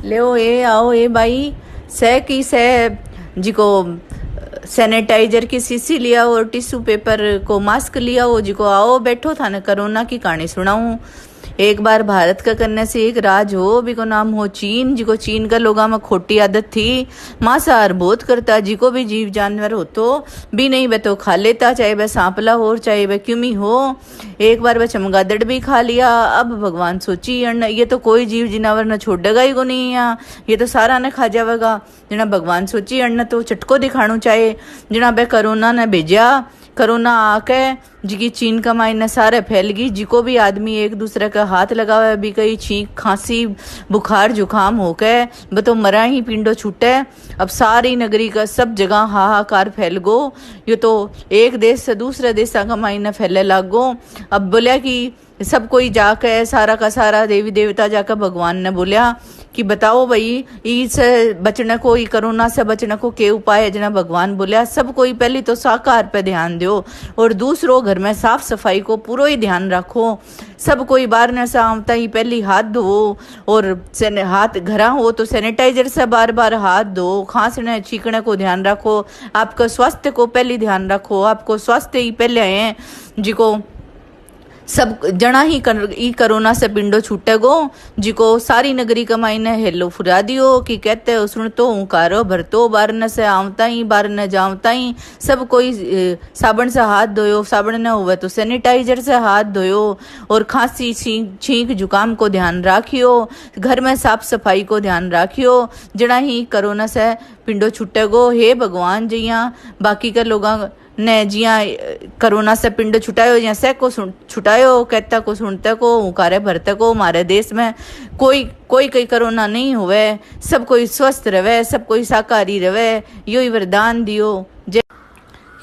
ले ए आओ ए भाई सह की सह जी को सैनिटाइजर की शीशी लिया और टिश्यू पेपर को मास्क लिया हो जी को आओ बैठो था ना कोरोना की कहानी सुनाऊं। एक बार भारत का करने से एक राज हो भी को नाम हो चीन जी को चीन का लोगा में खोटी आदत थी मांसाहार बहुत करता जी को भी जीव जानवर हो तो भी नहीं वह तो खा लेता चाहे वह सांपला हो चाहे वह क्यूमी हो। एक बार वह चमगादड़ भी खा लिया। अब भगवान सोची अन्न ये तो कोई जीव जिनावर न छोड़ेगा ही को नहीं यहाँ ये तो सारा न खा जाएगा। जना भगवान सोची अन्न तो चटको दिखाणु चाहे जना वह कोरोना ने भेजा। कोरोना आके जी चीन का माइन सारे फैल गई जी को भी आदमी एक दूसरे का हाथ लगावे भी कई छींक खांसी बुखार जुकाम होके ब तो मरा ही पिंडो छूटे। अब सारी नगरी का सब जगह हाहाकार फैल गो। ये तो एक देश से दूसरे देश का माइन फैले लाग गो। अब बोलिया कि सब कोई जाके सारा का सारा देवी देवता जाकर भगवान ने बोलिया कि बताओ भाई इससे बचने को ई कोरोना से बचने को के उपाय है। जना भगवान बोलिया सब कोई पहले तो शाकाहार पे ध्यान दो और दूसरों घर में साफ सफाई को पूरा ही ध्यान रखो। सब कोई बाहर न से आवता ही पहले हाथ धो और हाथ घरा हो तो सैनिटाइजर से बार बार हाथ धो। खांसने छींकने को ध्यान रखो। आपका स्वास्थ्य को पहले ध्यान रखो। आपको स्वास्थ्य ही पहले है जी को सब जना ही ई कोरोना से पिंडो छूटेगो जी को सारी नगरी कमाई ने हेलो फुरा दियो कि कहते हो सुन तो उकारो भरतो बार न से आवता ही बार न जावता ही सब कोई साबुन से हाथ धोयो साबुन न हुए तो सैनिटाइजर से हाथ धोयो और खांसी छींक जुकाम को ध्यान राखियो। घर में साफ सफाई को ध्यान राखियो जना ही कोरोना से पिंडो छूटेगो। हे भगवान जिया बाकी के लोग ने जिया कोरोना से पिंड छुटायो या से को छुटायो कहता को सुनते को उकारे भरते को हमारे देश में कोई कोरोना नहीं हुए सब कोई स्वस्थ रहे सब कोई शाकाहारी रहे यो ही वरदान दियो।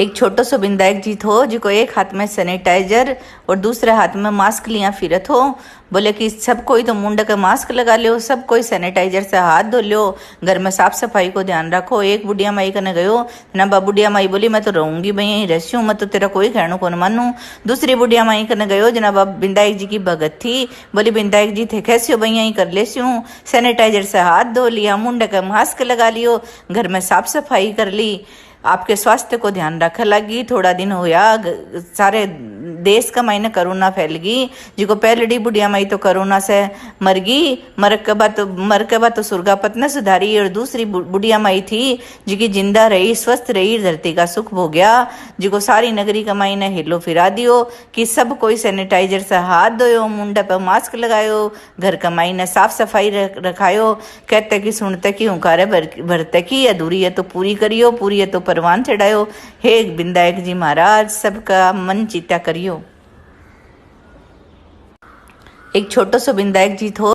एक छोटो सो विधायक जी थो जिको एक हाथ में सैनिटाइजर और दूसरे हाथ में मास्क लिया फिरत हो। बोले कि सब कोई तो मुंड का मास्क लगा लियो सब कोई सैनिटाइजर से हाथ धो लियो घर में साफ सफाई को ध्यान रखो। एक बुढ़िया माई कने गयो ना बा बुढ़िया माई बोली मैं तो रहूंगी भाई यहीं रहूं मैं तो तेरा कोई कहना कौन मानू। दूसरी बुढ़िया माई कने गयो जना बा विधायक जी की भगत थी बोली विधायक जी थे कैसे हो भाई यहीं कर लेस्यूं सैनिटाइजर से हाथ धो लिया मुंड का मास्क लगा लियो घर में साफ सफाई कर ली। आपके स्वास्थ्य को ध्यान रखा लगी। थोड़ा दिन होया सारे देश का मायने कोरोना फैल गई जिको पहलड़ी बुढ़िया माई तो कोरोना से मर गई मर के बाद तो सुर्गापत ने सुधारी और दूसरी बुढ़िया माई थी जिकी जिंदा रही स्वस्थ रही धरती का सुख भोग गया जिको सारी नगरी का माई ने हिलो फिरा दियो कि सब कोई सैनिटाइजर से हाथ धोयो मुंडे पे मास्क लगायो घर का माई ने साफ सफाई रखायो। कहते कि सुनते कि हुंकारे भरते की अधूरी है तो पूरी करियो पूरी है तो परवान चढ़ायो। हे विधायक जी महाराज सबका मन चित्ता करियो। एक छोटो सो विधायक जी थो